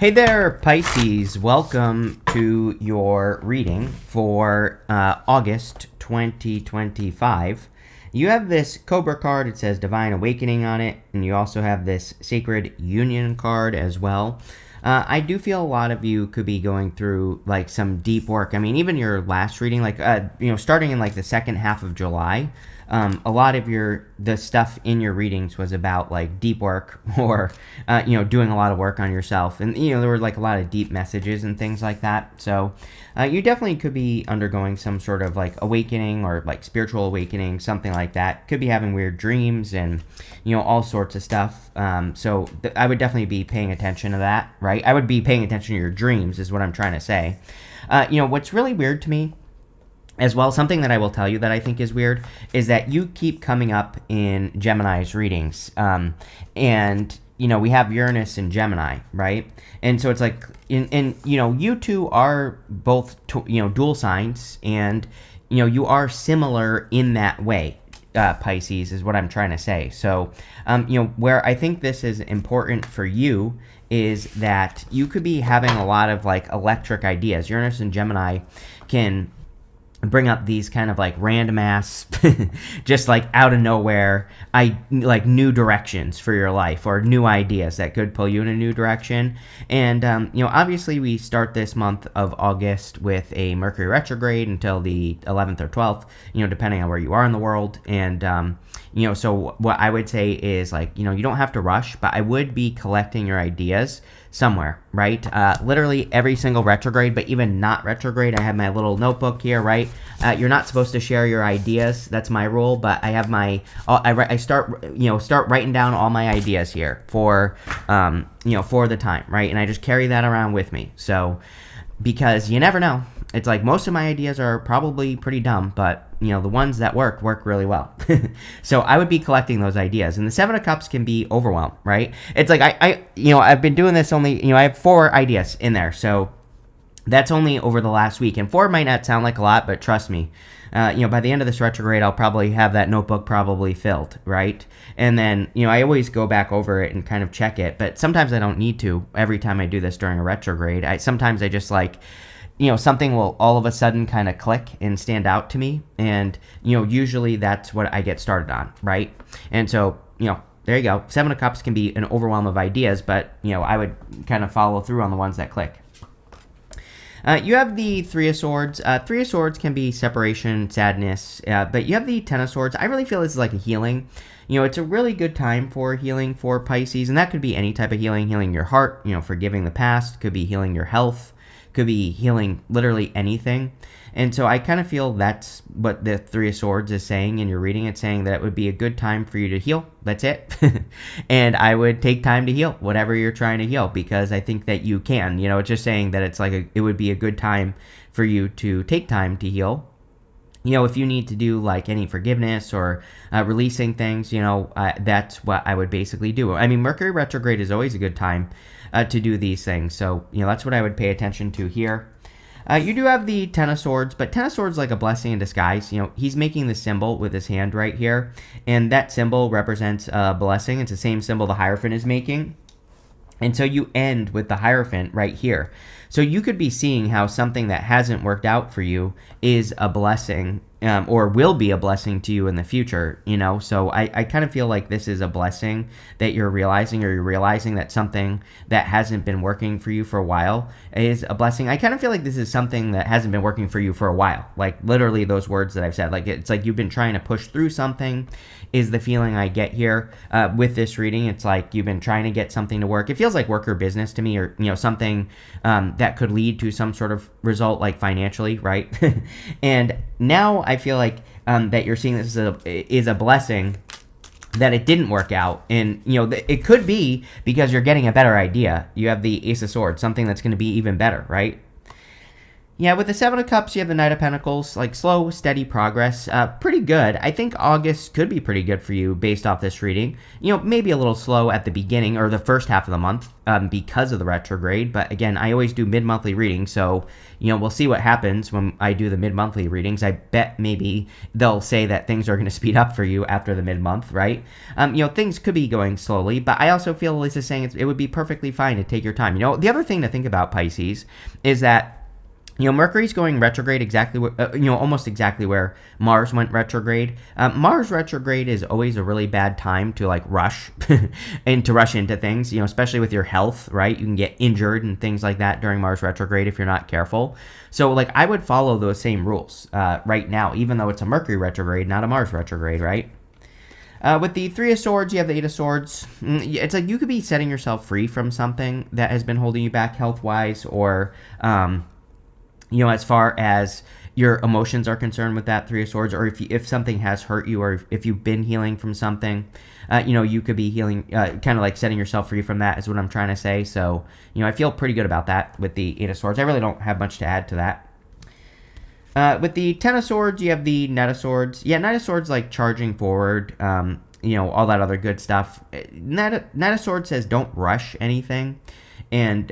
Hey there, Pisces. Welcome to your reading for August 2025. You have this Cobra card. It says Divine Awakening on it, and you also have this Sacred Union card as well. I do feel a lot of you could be going through like some deep work. I mean, even your last reading, like starting in like the second half of July, a lot of the stuff in your readings was about like deep work or doing a lot of work on yourself, and there were like a lot of deep messages and things like that. So you definitely could be undergoing some sort of like awakening or like spiritual awakening, something like that. Could be having weird dreams and all sorts of stuff. So I would definitely be paying attention to that, right? I would be paying attention to your dreams is what I'm trying to say. What's really weird to me as well, something that I will tell you that I think is weird, is that you keep coming up in Gemini's readings. And we have Uranus and Gemini, right? And so it's like, you two are both, dual signs, and, you are similar in that way. Pisces is what I'm trying to say. So, where I think this is important for you is that you could be having a lot of like electric ideas. Uranus and Gemini can bring up these kind of like random ass, just like out of nowhere, like new directions for your life or new ideas that could pull you in a new direction. And, obviously we start this month of August with a Mercury retrograde until the 11th or 12th, depending on where you are in the world. And, so what I would say is like, you don't have to rush, but I would be collecting your ideas somewhere, right? Literally every single retrograde, but even not retrograde. I have my little notebook here, right? You're not supposed to share your ideas. That's my rule, but I have I start writing down all my ideas here for the time, right? And I just carry that around with me. So, because you never know. It's like most of my ideas are probably pretty dumb, but the ones that work really well. So I would be collecting those ideas. And the Seven of Cups can be overwhelmed, right? It's like I've been doing this only, I have 4 ideas in there. So that's only over the last week. And 4 might not sound like a lot, but trust me, by the end of this retrograde, I'll probably have that notebook probably filled, right? And then, I always go back over it and kind of check it, but sometimes I don't need to every time I do this during a retrograde. Sometimes I just like, something will all of a sudden kind of click and stand out to me. And, usually that's what I get started on, right? And so, there you go. 7 of Cups can be an overwhelm of ideas, but, I would kind of follow through on the ones that click. You have the 3 of Swords. 3 of Swords can be separation, sadness, but you have the 10 of Swords. I really feel this is like a healing. It's a really good time for healing for Pisces, and that could be any type of healing your heart, forgiving the past, could be healing your health, could be healing literally anything. And so I kind of feel that's what the 3 of Swords is saying in your reading. It's saying that it would be a good time for you to heal. That's it. And I would take time to heal whatever you're trying to heal, because I think that you can. It's just saying that it's like it would be a good time for you to take time to heal. If you need to do like any forgiveness or releasing things, that's what I would basically do. I mean, Mercury retrograde is always a good time to do these things. So, that's what I would pay attention to here. You do have the 10 of Swords, but 10 of Swords is like a blessing in disguise. He's making the symbol with his hand right here, and that symbol represents a blessing. It's the same symbol the Hierophant is making. And so you end with the Hierophant right here. So you could be seeing how something that hasn't worked out for you is a blessing, or will be a blessing to you in the future, So I kind of feel like this is a blessing that you're realizing, or you're realizing that something that hasn't been working for you for a while is a blessing. I kind of feel like this is something that hasn't been working for you for a while. Like literally those words that I've said, like it's like you've been trying to push through something is the feeling I get here with this reading. It's like you've been trying to get something to work. It feels like work or business to me, or something that could lead to some sort of result, like financially, right? And now I feel like that you're seeing this is a blessing that it didn't work out. And, it could be because you're getting a better idea. You have the Ace of Swords, something that's going to be even better, right? Yeah, with the Seven of Cups, you have the Knight of Pentacles, like slow, steady progress. Pretty good. I think August could be pretty good for you based off this reading. Maybe a little slow at the beginning or the first half of the month because of the retrograde. But again, I always do mid-monthly readings, so we'll see what happens when I do the mid-monthly readings. I bet maybe they'll say that things are going to speed up for you after the mid-month, right? Things could be going slowly, but I also feel Lisa's saying it would be perfectly fine to take your time. The other thing to think about, Pisces, is that Mercury's going retrograde exactly, almost exactly where Mars went retrograde. Mars retrograde is always a really bad time to rush and to rush into things, especially with your health, right? You can get injured and things like that during Mars retrograde if you're not careful. So I would follow those same rules right now, even though it's a Mercury retrograde, not a Mars retrograde, right? With the Three of Swords, you have the Eight of Swords. It's like you could be setting yourself free from something that has been holding you back health-wise or as far as your emotions are concerned with that Three of Swords, or if something has hurt you, or if you've been healing from something, you could be healing, kind of setting yourself free from that is what I'm trying to say. So, I feel pretty good about that with the Eight of Swords. I really don't have much to add to that. With the Ten of Swords, you have the Knight of Swords. Yeah, Knight of Swords, charging forward, all that other good stuff. Knight of Swords says don't rush anything. And,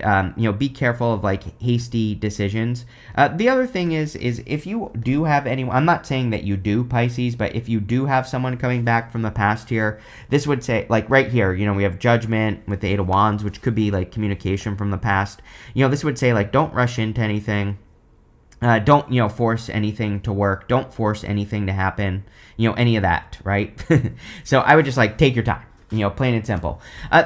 be careful of hasty decisions. The other thing is if you do have anyone, I'm not saying that you do, Pisces, but if you do have someone coming back from the past here, this would say, right here, we have Judgment with the Eight of Wands, which could be communication from the past. This would say don't rush into anything. Don't, force anything to work. Don't force anything to happen. Any of that, right? So I would just take your time. Plain and simple.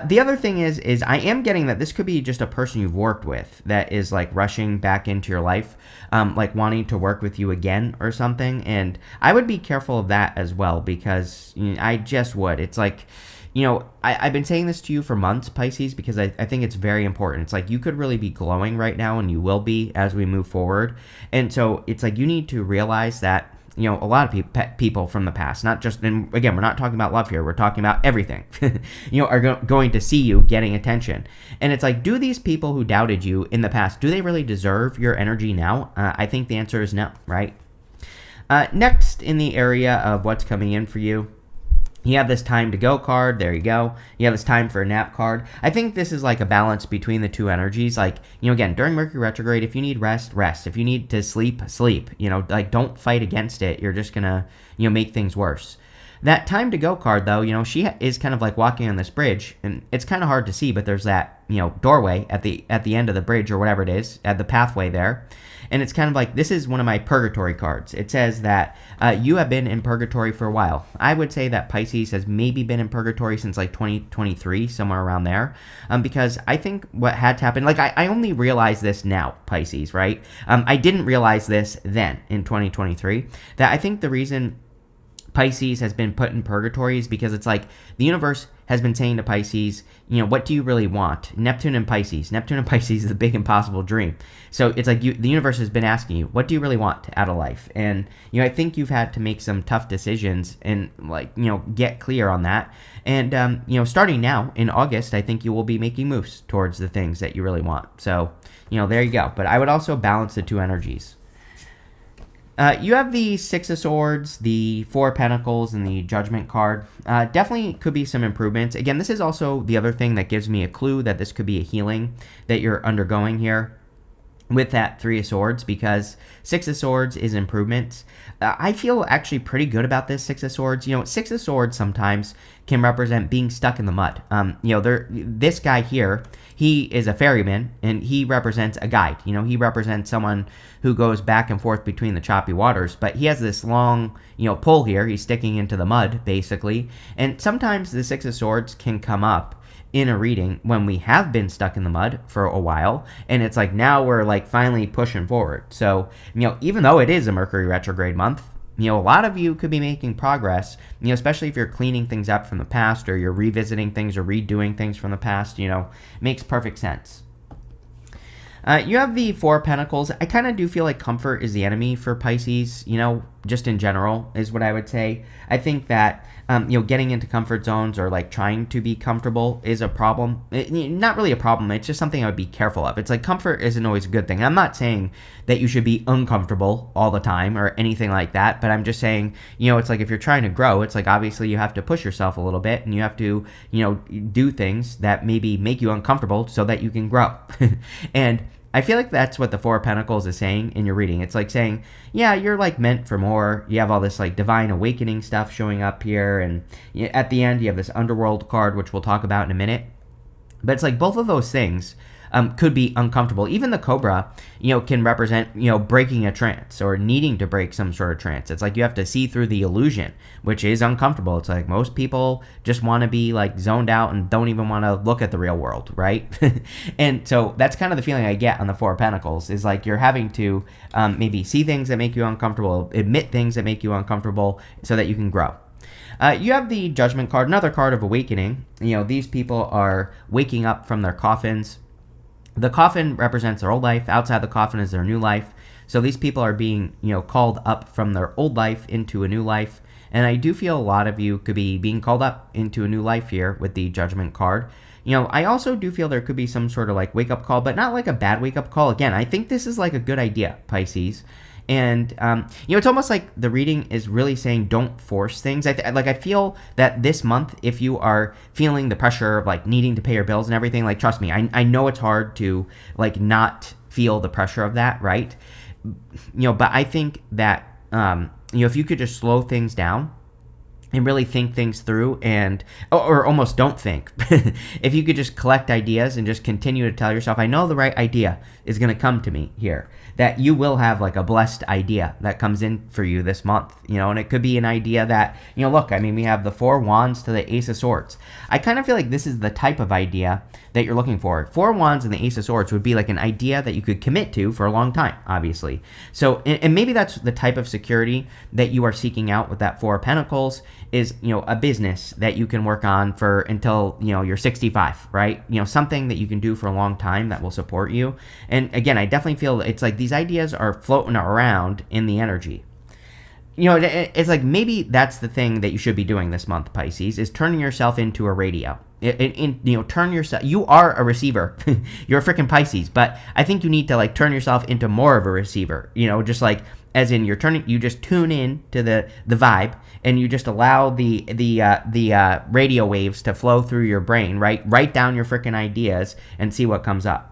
The other thing is I am getting that this could be just a person you've worked with that is rushing back into your life, wanting to work with you again or something. And I would be careful of that as well because I just would. It's I've been saying this to you for months, Pisces, because I think it's very important. It's you could really be glowing right now, and you will be as we move forward. And so it's you need to realize that a lot of people from the past, not just, and again, we're not talking about love here, we're talking about everything, are going to see you getting attention. And it's do these people who doubted you in the past, do they really deserve your energy now? I think the answer is no, right? Next, in the area of what's coming in for you, you have this time to go card. There you go. You have this time for a nap card. I think this is a balance between the two energies. Again, during Mercury retrograde, if you need rest, rest. If you need to sleep, sleep. Don't fight against it. You're just going to, make things worse. That time to go card, though, she is kind of walking on this bridge, and it's kind of hard to see, but there's that, doorway at the end of the bridge or whatever it is, at the pathway there. And it's kind of this is one of my purgatory cards. It says that you have been in purgatory for a while. I would say that Pisces has maybe been in purgatory since 2023, somewhere around there. Because I think what had to happen, I only realized this now, Pisces, right? I didn't realize this then in 2023. That I think the reason Pisces has been put in purgatory is because it's the universe has been saying to Pisces, what do you really want? Neptune and Pisces is the big impossible dream. So it's the universe has been asking you, what do you really want out of life? And, I think you've had to make some tough decisions and get clear on that. And, starting now in August, I think you will be making moves towards the things that you really want. So, there you go. But I would also balance the two energies. You have the Six of Swords, the Four of Pentacles, and the Judgment card. Definitely could be some improvements. Again, this is also the other thing that gives me a clue that this could be a healing that you're undergoing here with that Three of Swords, because Six of Swords is improvements. I feel actually pretty good about this Six of Swords. Six of Swords sometimes can represent being stuck in the mud. This guy here, he is a ferryman, and he represents a guide. He represents someone who goes back and forth between the choppy waters, but he has this long, pull here. He's sticking into the mud, basically. And sometimes the Six of Swords can come up in a reading when we have been stuck in the mud for a while, and it's now we're finally pushing forward. So, even though it is a Mercury retrograde month, a lot of you could be making progress, especially if you're cleaning things up from the past, or you're revisiting things or redoing things from the past, makes perfect sense. You have the Four of Pentacles. I kind of do feel like comfort is the enemy for Pisces. just in general is what I would say. I think that getting into comfort zones or like trying to be comfortable is a problem. Not really a problem. It's just something I would be careful of. It's like comfort isn't always a good thing. I'm not saying that you should be uncomfortable all the time or anything like that, but I'm just saying, it's like if you're trying to grow, it's like obviously you have to push yourself a little bit and you have to, do things that maybe make you uncomfortable so that you can grow. And I feel like that's what the Four of Pentacles is saying in your reading. It's like saying, yeah, you're like meant for more. You have all this like divine awakening stuff showing up here. And at the end, you have this underworld card, which we'll talk about in a minute. But it's like both of those things could be uncomfortable. Even the Cobra, can represent, breaking a trance or needing to break some sort of trance. It's like you have to see through the illusion, which is uncomfortable. It's like most people just want to be like zoned out and don't even want to look at the real world, right? And so that's kind of the feeling I get on the Four of Pentacles is like you're having to maybe see things that make you uncomfortable, admit things that make you uncomfortable so that you can grow. You have the Judgment card, another card of awakening. These people are waking up from their coffins. The coffin represents their old life. Outside the coffin is their new life. So these people are being, called up from their old life into a new life. And I do feel a lot of you could be being called up into a new life here with the Judgment card. I also do feel there could be some sort of like wake up call, but not like a bad wake up call. Again, I think this is like a good idea, Pisces. And, it's almost like the reading is really saying don't force things. I feel that this month, if you are feeling the pressure of like needing to pay your bills and everything, like, trust me, I know it's hard to like not feel the pressure of that, right? But I think that, if you could just slow things down and really think things through or almost don't think. If you could just collect ideas and just continue to tell yourself, I know the right idea is going to come to me here, that you will have like a blessed idea that comes in for you this month, and it could be an idea that, look, we have the Four Wands to the Ace of Swords. I kind of feel like this is the type of idea that you're looking for. Four Wands and the Ace of Swords would be like an idea that you could commit to for a long time, obviously. So, and maybe that's the type of security that you are seeking out with that Four of Pentacles is, a business that you can work on for until, you're 65, right? Something that you can do for a long time that will support you. And again, I definitely feel it's like these ideas are floating around in the energy. It's like maybe that's the thing that you should be doing this month, Pisces, is turning yourself into a radio. Turn yourself. You are a receiver. You're a freaking Pisces, but I think you need to like turn yourself into more of a receiver. Just like as in you just tune in to the vibe and you just allow the radio waves to flow through your brain. Right, write down your freaking ideas and see what comes up.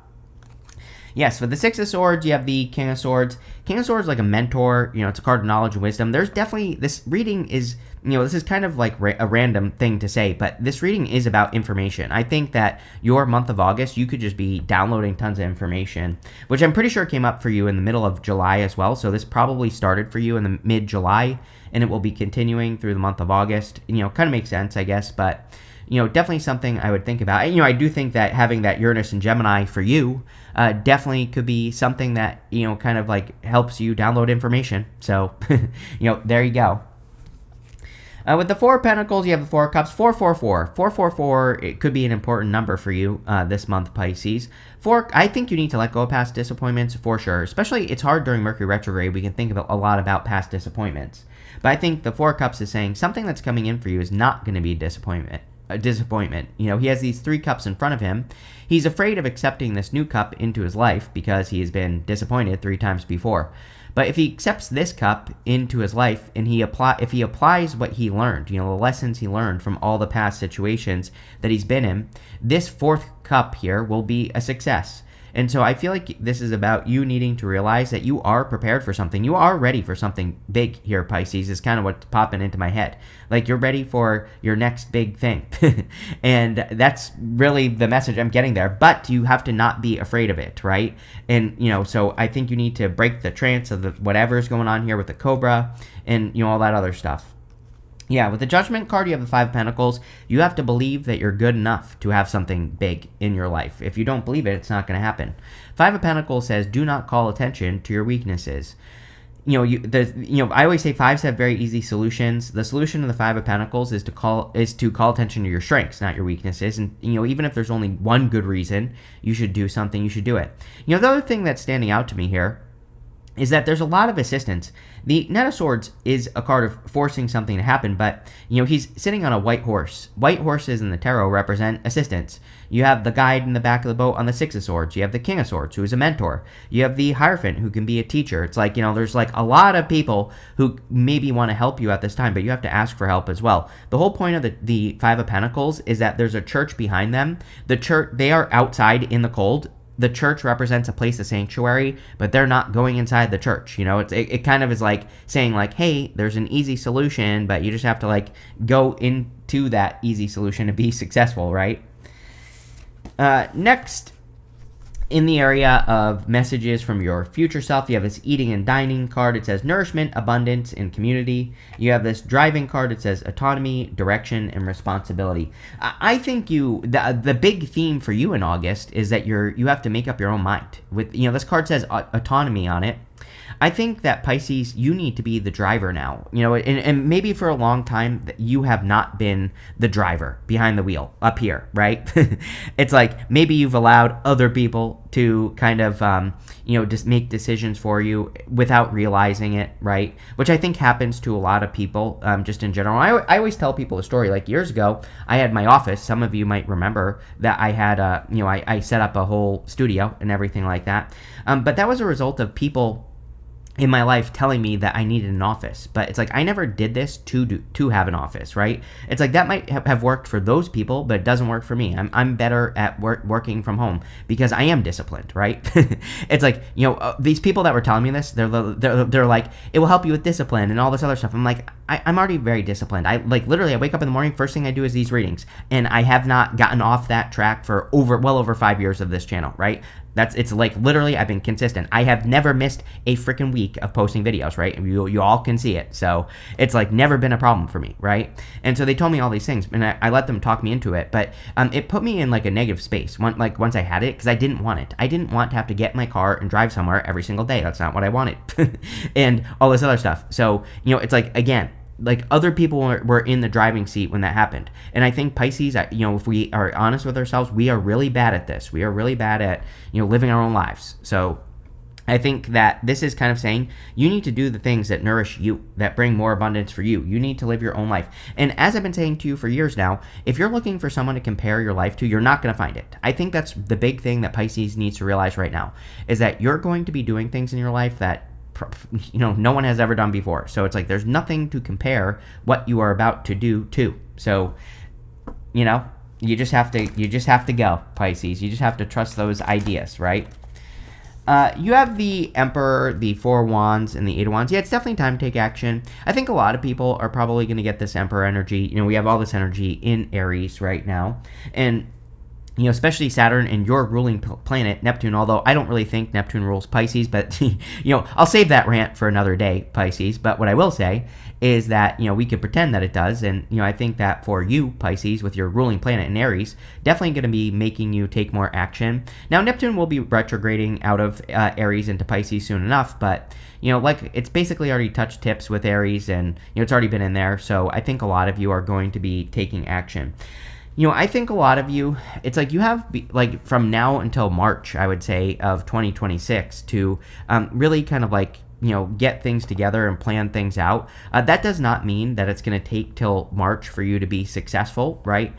Yes, for the Six of Swords, you have the King of Swords. King of Swords is like a mentor. It's a card of knowledge and wisdom. There's definitely, this reading is, this is kind of like a random thing to say, but this reading is about information. I think that your month of August, you could just be downloading tons of information, which I'm pretty sure came up for you in the middle of July as well. So this probably started for you in the mid-July, and it will be continuing through the month of August. Kind of makes sense, I guess, but definitely something I would think about. I do think that having that Uranus and Gemini for you definitely could be something that, kind of like helps you download information. So, there you go. With the Four of Pentacles, you have the Four of Cups, 444. 444, it could be an important number for you this month, Pisces. I think you need to let go of past disappointments for sure. Especially, it's hard during Mercury retrograde. We can think a lot about past disappointments. But I think the Four of Cups is saying something that's coming in for you is not going to be a disappointment. He has these three cups in front of him. He's afraid of accepting this new cup into his life because he has been disappointed 3 times before. But if he accepts this cup into his life and if he applies what he learned, the lessons he learned from all the past situations that he's been in, this 4th cup here will be a success. And so I feel like this is about you needing to realize that you are prepared for something. You are ready for something big here, Pisces, is kind of what's popping into my head. Like you're ready for your next big thing. And that's really the message I'm getting there. But you have to not be afraid of it, right? And, so I think you need to break the trance of whatever's going on here with the Cobra and, all that other stuff. Yeah, with the Judgment card, you have the Five of Pentacles. You have to believe that you're good enough to have something big in your life. If you don't believe it, it's not going to happen. Five of Pentacles says, do not call attention to your weaknesses. I always say fives have very easy solutions. The solution of the Five of Pentacles is to call attention to your strengths, not your weaknesses. And, even if there's only one good reason you should do something, you should do it. The other thing that's standing out to me here is that there's a lot of assistance. The Knight of Swords is a card of forcing something to happen, but, he's sitting on a white horse. White horses in the tarot represent assistance. You have the guide in the back of the boat on the Six of Swords. You have the King of Swords, who is a mentor. You have the Hierophant, who can be a teacher. It's like, there's like a lot of people who maybe want to help you at this time, but you have to ask for help as well. The whole point of the Five of Pentacles is that there's a church behind them. The church, they are outside in the cold. The church represents a place of sanctuary, but they're not going inside the church. It kind of is like saying like, hey, there's an easy solution, but you just have to like go into that easy solution to be successful, right? Next, in the area of messages from your future self, you have this eating and dining card. It says nourishment, abundance, and community. You have this driving card. It says autonomy, direction, and responsibility. I think the big theme for you in August is that you have to make up your own mind. With this card says autonomy on it. I think that Pisces, you need to be the driver now. And maybe for a long time you have not been the driver behind the wheel up here, right? It's like maybe you've allowed other people to kind of, just make decisions for you without realizing it, right? Which I think happens to a lot of people, just in general. I always tell people a story. Like years ago, I had my office. Some of you might remember that I had, I set up a whole studio and everything like that. But that was a result of people in my life telling me that I needed an office. But it's like I never did this to have an office, right? It's like that might have worked for those people, but it doesn't work for me. I'm better at working from home because I am disciplined, right? It's like, these people that were telling me this, they're like, it will help you with discipline and all this other stuff. I'm like, I'm already very disciplined. I literally wake up in the morning, first thing I do is these readings, and I have not gotten off that track for well over 5 years of this channel, right? It's like literally I've been consistent. I have never missed a freaking week of posting videos, right? You all can see it. So it's like never been a problem for me, right? And so they told me all these things, and I let them talk me into it. But it put me in like a negative space once I had it, because I didn't want it. I didn't want to have to get in my car and drive somewhere every single day. That's not what I wanted. And all this other stuff. So, it's like, again, like other people were in the driving seat when that happened. And I think Pisces, if we are honest with ourselves, we are really bad at this. We are really bad at, living our own lives. So I think that this is kind of saying you need to do the things that nourish you, that bring more abundance for you. You need to live your own life. And as I've been saying to you for years now, if you're looking for someone to compare your life to, you're not going to find it. I think that's the big thing that Pisces needs to realize right now, is that you're going to be doing things in your life that no one has ever done before. So it's like there's nothing to compare what you are about to do to. So, you just have to go, Pisces. You just have to trust those ideas, right? You have the Emperor, the Four of Wands, and the Eight of Wands. Yeah, it's definitely time to take action. I think a lot of people are probably going to get this Emperor energy. We have all this energy in Aries right now. And especially Saturn and your ruling planet, Neptune, although I don't really think Neptune rules Pisces, but, I'll save that rant for another day, Pisces. But what I will say is that, we could pretend that it does. And, I think that for you, Pisces, with your ruling planet in Aries, definitely going to be making you take more action. Now, Neptune will be retrograding out of Aries into Pisces soon enough, but, it's basically already touched tips with Aries, and, it's already been in there. So I think a lot of you are going to be taking action. I think a lot of you, it's like you have, like, from now until March, I would say, of 2026 to really kind of like, get things together and plan things out. That does not mean that it's going to take till March for you to be successful, right?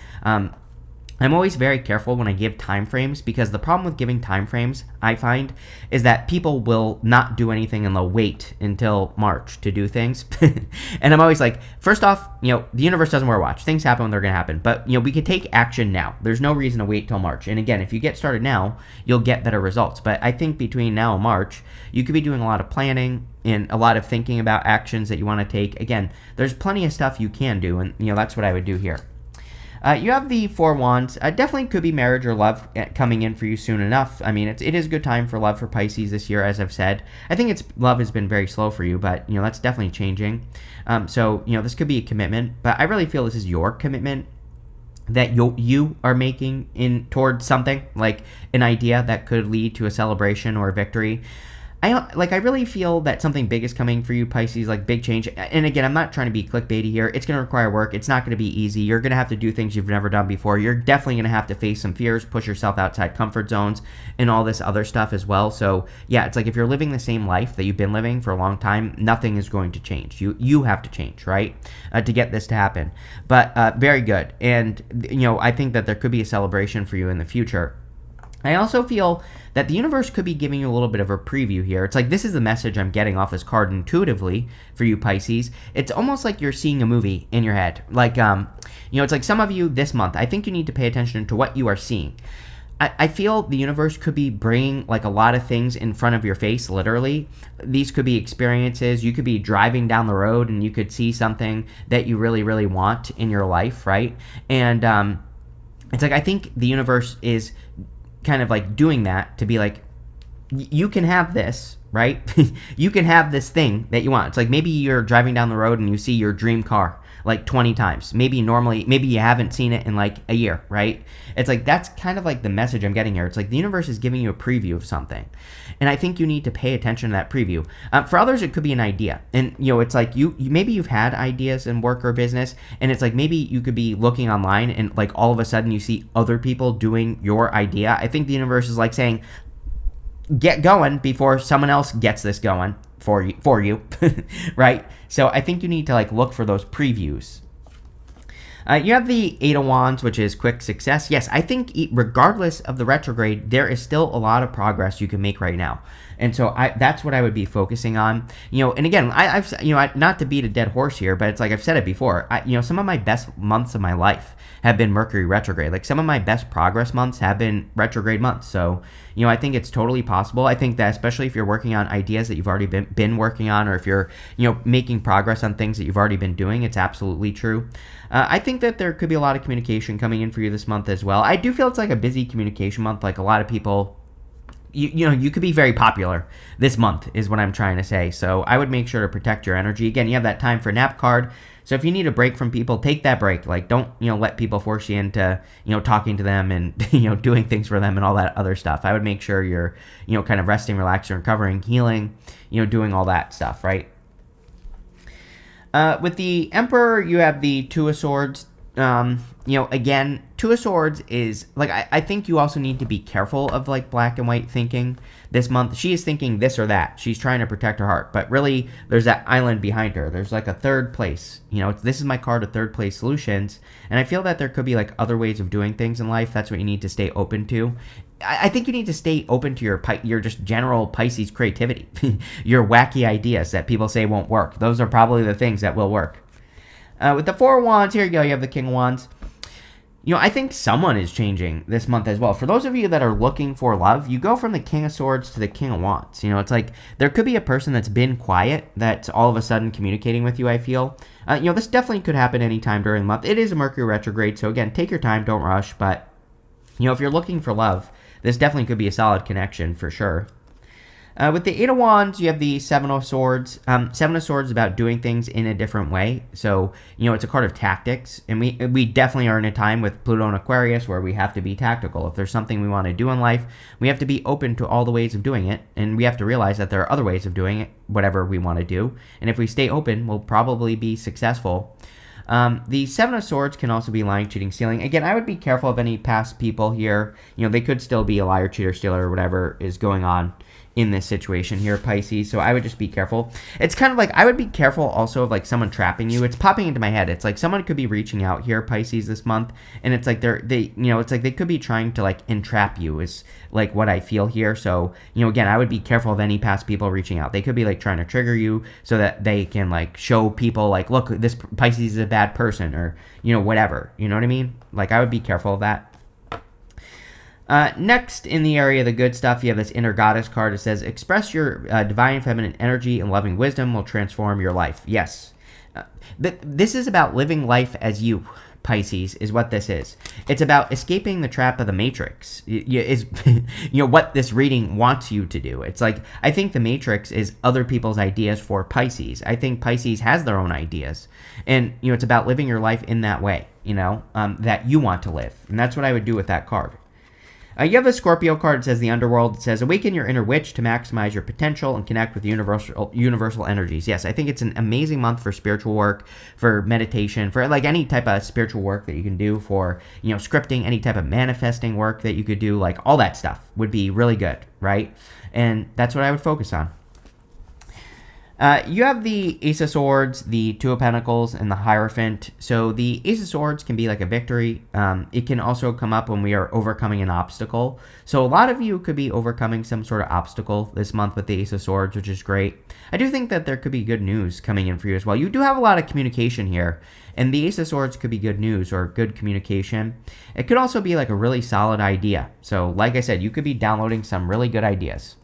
I'm always very careful when I give time frames, because the problem with giving time frames, I find, is that people will not do anything and they'll wait until March to do things. And I'm always like, first off, the universe doesn't wear a watch. Things happen when they're going to happen. But, we could take action now. There's no reason to wait till March. And again, if you get started now, you'll get better results. But I think between now and March, you could be doing a lot of planning and a lot of thinking about actions that you want to take. Again, there's plenty of stuff you can do, and, that's what I would do here. You have the Four Wands. Definitely could be marriage or love coming in for you soon enough. I mean, it is a good time for love for Pisces this year, as I've said. I think love has been very slow for you, but, that's definitely changing. So, this could be a commitment, but I really feel this is your commitment that you are making towards something, like an idea that could lead to a celebration or a victory. I really feel that something big is coming for you, Pisces, like big change. And again, I'm not trying to be clickbaity here. It's going to require work. It's not going to be easy. You're going to have to do things you've never done before. You're definitely going to have to face some fears, push yourself outside comfort zones, and all this other stuff as well. So yeah, it's like if you're living the same life that you've been living for a long time, nothing is going to change. You have to change, right, to get this to happen. But very good. And I think that there could be a celebration for you in the future. I also feel that the universe could be giving you a little bit of a preview here. It's like this is the message I'm getting off this card intuitively for you, Pisces. It's almost like you're seeing a movie in your head. Like, it's like some of you this month, I think you need to pay attention to what you are seeing. I feel the universe could be bringing like a lot of things in front of your face, literally. These could be experiences. You could be driving down the road and you could see something that you really, really want in your life, right? And it's like I think the universe is kind of like doing that to be like, you can have this, right? You can have this thing that you want. It's like maybe you're driving down the road and you see your dream car like 20 times. Maybe you haven't seen it in like a year, right? It's like that's kind of like the message I'm getting here. It's like the universe is giving you a preview of something. And I think you need to pay attention to that preview. For others, it could be an idea. And, it's like maybe you've had ideas in work or business, and it's like maybe you could be looking online and like all of a sudden you see other people doing your idea. I think the universe is like saying, get going before someone else gets this going for you, right? So I think you need to like look for those previews. You have the Eight of Wands, which is quick success. Yes, I think regardless of the retrograde, there is still a lot of progress you can make right now. And so that's what I would be focusing on. And again, I've not to beat a dead horse here, but it's like I've said it before. Some of my best months of my life have been Mercury retrograde. Like some of my best progress months have been retrograde months. So, I think it's totally possible. I think that especially if you're working on ideas that you've already been working on, or if you're, making progress on things that you've already been doing, it's absolutely true. I think that there could be a lot of communication coming in for you this month as well. I do feel it's like a busy communication month. Like a lot of people, you could be very popular this month is what I'm trying to say. So I would make sure to protect your energy. Again, you have that time for nap card. So if you need a break from people, take that break. Like don't, let people force you into, talking to them and, doing things for them and all that other stuff. I would make sure you're, kind of resting, relaxing, recovering, healing, doing all that stuff, right? With the Emperor, you have the Two of Swords. Again, Two of Swords is like I think you also need to be careful of like black and white thinking this month. She is thinking this or that. She's trying to protect her heart, but really there's that island behind her. There's like a third place. This is my card of third place solutions, and I feel that there could be like other ways of doing things in life. That's what you need to stay open to. I think you need to stay open to your just general Pisces creativity, your wacky ideas that people say won't work. Those are probably the things that will work. With the Four of Wands, here you go. You have the King of Wands. I think someone is changing this month as well. For those of you that are looking for love, you go from the King of Swords to the King of Wands. It's like there could be a person that's been quiet that's all of a sudden communicating with you, I feel. This definitely could happen anytime during the month. It is a Mercury retrograde, so again, take your time, don't rush. But, if you're looking for love, this definitely could be a solid connection for sure. With the Eight of Wands, you have the Seven of Swords. Seven of Swords is about doing things in a different way. So, it's a card of tactics. And we definitely are in a time with Pluto and Aquarius where we have to be tactical. If there's something we want to do in life, we have to be open to all the ways of doing it. And we have to realize that there are other ways of doing it, whatever we want to do. And if we stay open, we'll probably be successful. The Seven of Swords can also be lying, cheating, stealing. Again, I would be careful of any past people here. They could still be a liar, cheater, stealer, or whatever is going on in this situation here, Pisces. So I would just be careful. It's kind of like I would be careful also of like someone trapping you. It's popping into my head. It's like someone could be reaching out here, Pisces, this month, and it's like it's like they could be trying to like entrap you is like what I feel here. So, again, I would be careful of any past people reaching out. They could be like trying to trigger you so that they can like show people like, look, this Pisces is a bad person, or, whatever. You know what I mean? Like I would be careful of that. Next, in the area of the good stuff, you have this Inner Goddess card. It says, express your divine feminine energy and loving wisdom will transform your life. Yes. But this is about living life as you, Pisces, is what this is. It's about escaping the trap of the Matrix. Is what this reading wants you to do. It's like, I think the Matrix is other people's ideas for Pisces. I think Pisces has their own ideas. And, it's about living your life in that way, that you want to live. And that's what I would do with that card. You have a Scorpio card. It says the underworld. It says awaken your inner witch to maximize your potential and connect with universal energies. Yes, I think it's an amazing month for spiritual work, for meditation, for like any type of spiritual work that you can do, for scripting, any type of manifesting work that you could do. Like all that stuff would be really good, right? And that's what I would focus on. You have the Ace of Swords, the Two of Pentacles, and the Hierophant. So the Ace of Swords can be like a victory. It can also come up when we are overcoming an obstacle. So a lot of you could be overcoming some sort of obstacle this month with the Ace of Swords, which is great. I do think that there could be good news coming in for you as well. You do have a lot of communication here, and the Ace of Swords could be good news or good communication. It could also be like a really solid idea. So like I said, you could be downloading some really good ideas.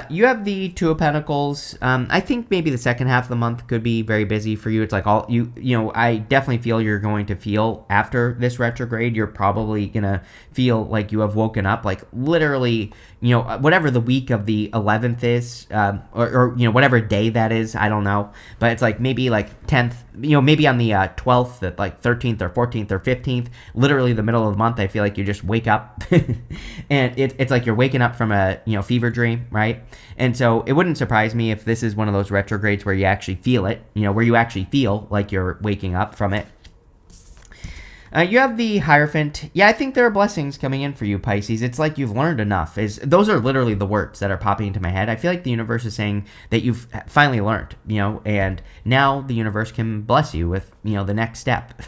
You have the Two of Pentacles. I think maybe the second half of the month could be very busy for you. It's like I definitely feel you're going to feel after this retrograde, you're probably going to feel like you have woken up, like literally, whatever the week of the 11th is, or whatever day that is, I don't know. But it's like maybe like 10th, maybe on the 12th, like 13th or 14th or 15th, literally the middle of the month, I feel like you just wake up and it's like you're waking up from a, fever dream, right? And so it wouldn't surprise me if this is one of those retrogrades where you actually feel it, where you actually feel like you're waking up from it. You have the Hierophant. Yeah, I think there are blessings coming in for you, Pisces. It's like you've learned enough. Those are literally the words that are popping into my head. I feel like the universe is saying that you've finally learned, and now the universe can bless you with, the next step.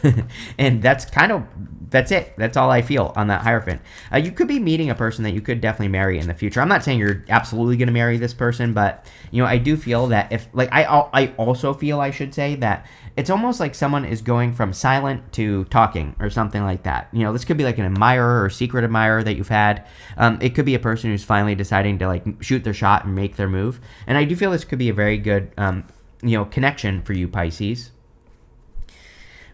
And that's it. That's all I feel on that Hierophant. You could be meeting a person that you could definitely marry in the future. I'm not saying you're absolutely going to marry this person, but, I do feel that I also feel, I should say, that it's almost like someone is going from silent to talking or something like that. This could be like an admirer or secret admirer that you've had. It could be a person who's finally deciding to like shoot their shot and make their move. And I do feel this could be a very good, connection for you, Pisces.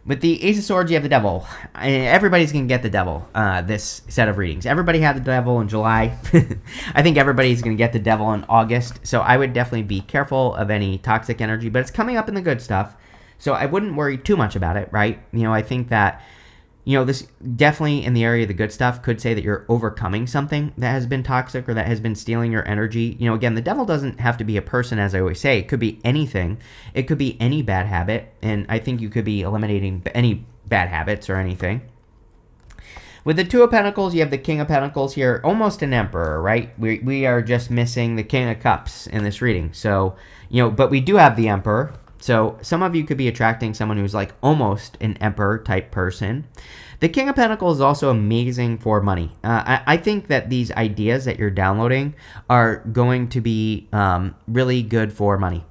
With the Ace of Swords, you have the Devil. Everybody's going to get the Devil, this set of readings. Everybody had the Devil in July. I think everybody's going to get the Devil in August. So I would definitely be careful of any toxic energy. But it's coming up in the good stuff. So I wouldn't worry too much about it, right? I think that, this definitely in the area of the good stuff could say that you're overcoming something that has been toxic or that has been stealing your energy. Again, the devil doesn't have to be a person, as I always say. It could be anything. It could be any bad habit. And I think you could be eliminating any bad habits or anything. With the Two of Pentacles, you have the King of Pentacles here, almost an Emperor, right? We are just missing the King of Cups in this reading. So, but we do have the Emperor. So some of you could be attracting someone who's like almost an emperor type person. The King of Pentacles is also amazing for money. I think that these ideas that you're downloading are going to be really good for money.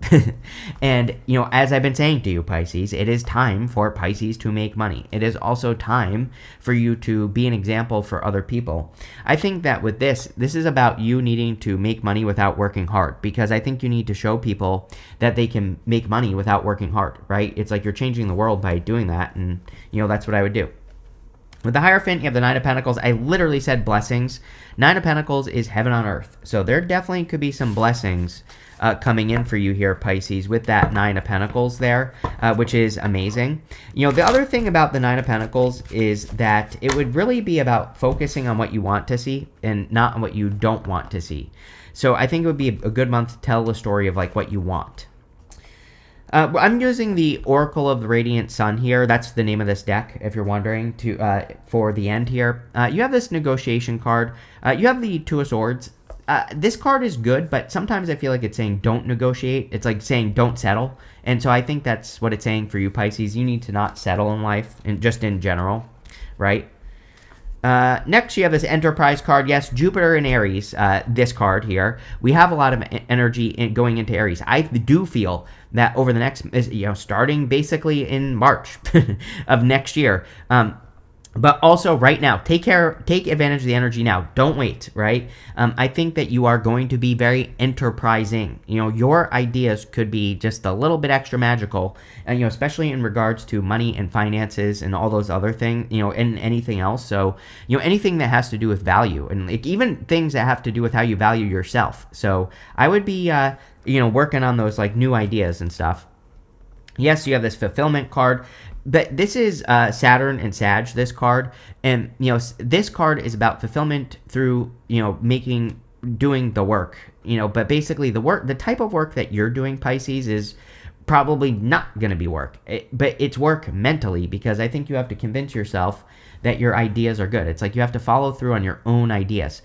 And, as I've been saying to you, Pisces, it is time for Pisces to make money. It is also time for you to be an example for other people. I think that with this is about you needing to make money without working hard, because I think you need to show people that they can make money without working hard, right? It's like you're changing the world by doing that, and, that's what I would do. With the Hierophant, you have the Nine of Pentacles. I literally said blessings. Nine of Pentacles is heaven on earth. So there definitely could be some blessings coming in for you here, Pisces, with that Nine of Pentacles there, which is amazing. The other thing about the Nine of Pentacles is that it would really be about focusing on what you want to see and not on what you don't want to see. So I think it would be a good month to tell the story of like what you want. I'm using the Oracle of the Radiant Sun here. That's the name of this deck, if you're wondering, for the end here. You have this negotiation card. You have the Two of Swords. This card is good, but sometimes I feel like it's saying don't negotiate. It's like saying don't settle. And so I think that's what it's saying for you, Pisces. You need to not settle in life, and just in general, right? Next, you have this Enterprise card. Yes, Jupiter and Aries, this card here. We have a lot of energy going into Aries. I do feel that over the next, starting basically in March of next year, but also right now, take advantage of the energy now. Don't wait, right? I think that you are going to be very enterprising. Your ideas could be just a little bit extra magical, and especially in regards to money and finances and all those other things, and anything else. So, anything that has to do with value, and like even things that have to do with how you value yourself. So, I would be, working on those like new ideas and stuff. Yes, you have this fulfillment card. but this is Saturn and Sag, this card. And, this card is about fulfillment through, doing the work, but basically the type of work that you're doing, Pisces, is probably not going to be work, but it's work mentally, because I think you have to convince yourself that your ideas are good. It's like you have to follow through on your own ideas.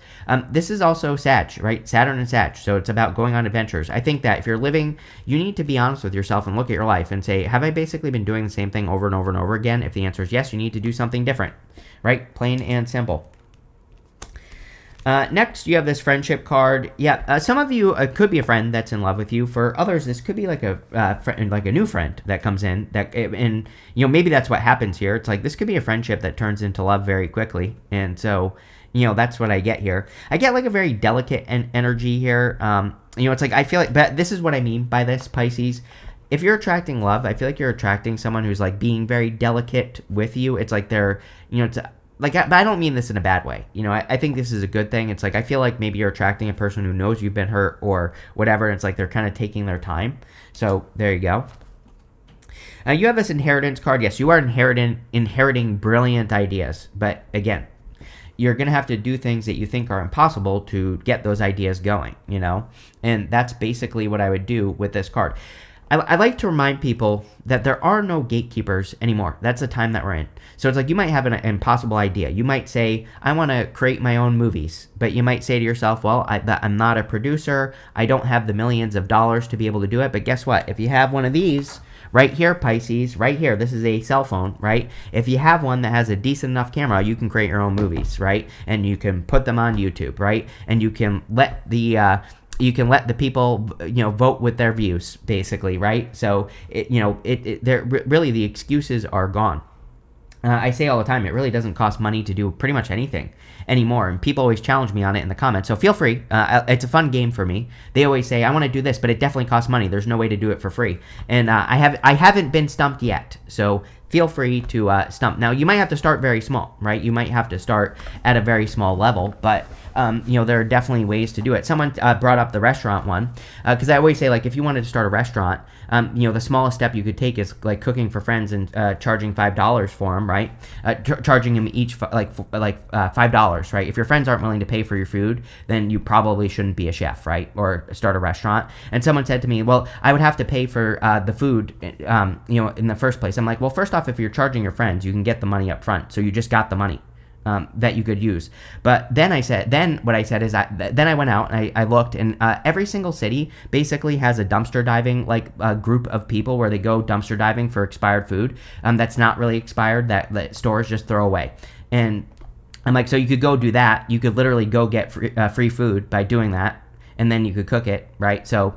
This is also Sag, right? Saturn and Sag. So it's about going on adventures. I think that if you're living, you need to be honest with yourself and look at your life and say, have I basically been doing the same thing over and over and over again? If the answer is yes, you need to do something different, right? Plain and simple. Next, you have this friendship card. Yeah, some of you could be a friend that's in love with you. For others, this could be like a new friend that comes in. And maybe that's what happens here. It's like this could be a friendship that turns into love very quickly. And so, that's what I get here. I get like a very delicate energy here. It's like I feel like, but this is what I mean by this, Pisces. If you're attracting love, I feel like you're attracting someone who's like being very delicate with you. It's like they're, but I don't mean this in a bad way. I think this is a good thing. It's like I feel like maybe you're attracting a person who knows you've been hurt or whatever. And it's like they're kind of taking their time. So there you go. You have this inheritance card. Yes, you are inheriting brilliant ideas. But again, you're going to have to do things that you think are impossible to get those ideas going, And that's basically what I would do with this card. I like to remind people that there are no gatekeepers anymore. That's the time that we're in. So it's like you might have an impossible idea. You might say, I want to create my own movies. But you might say to yourself, well, I'm not a producer. I don't have the millions of dollars to be able to do it. But guess what? If you have one of these right here, Pisces, right here, this is a cell phone, right? If you have one that has a decent enough camera, you can create your own movies, right? And you can put them on YouTube, right? And you can let the people, vote with their views, basically, right? So, really the excuses are gone. I say all the time, it really doesn't cost money to do pretty much anything anymore. And people always challenge me on it in the comments. So feel free. It's a fun game for me. They always say, I want to do this, but it definitely costs money. There's no way to do it for free. And I haven't been stumped yet. So feel free to stump. Now, you might have to start very small, right? You might have to start at a very small level, but there are definitely ways to do it. Someone brought up the restaurant one, because I always say, like, if you wanted to start a restaurant, the smallest step you could take is like cooking for friends and charging $5 for them, right? Charging them each $5, right? If your friends aren't willing to pay for your food, then you probably shouldn't be a chef, right? Or start a restaurant. And someone said to me, well, I would have to pay for the food, in the first place. I'm like, well, first off, if you're charging your friends, you can get the money up front. So you just got the money. That you could use. But then what I said is then I went out and I looked, and every single city basically has a dumpster diving group of people where they go dumpster diving for expired food that's not really expired, that stores just throw away. And I'm like, so you could go do that. You could literally go get free food by doing that, and then you could cook it, right? So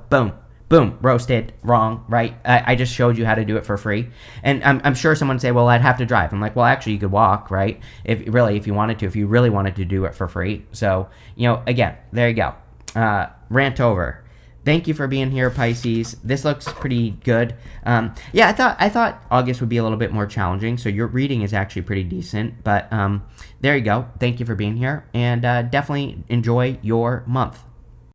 boom, roasted, wrong, right? I just showed you how to do it for free. And I'm sure someone would say, well, I'd have to drive. I'm like, well, actually, you could walk, right? If you really wanted to do it for free. So, again, there you go. Rant over. Thank you for being here, Pisces. This looks pretty good. I thought August would be a little bit more challenging, so your reading is actually pretty decent. But there you go. Thank you for being here, and definitely enjoy your month.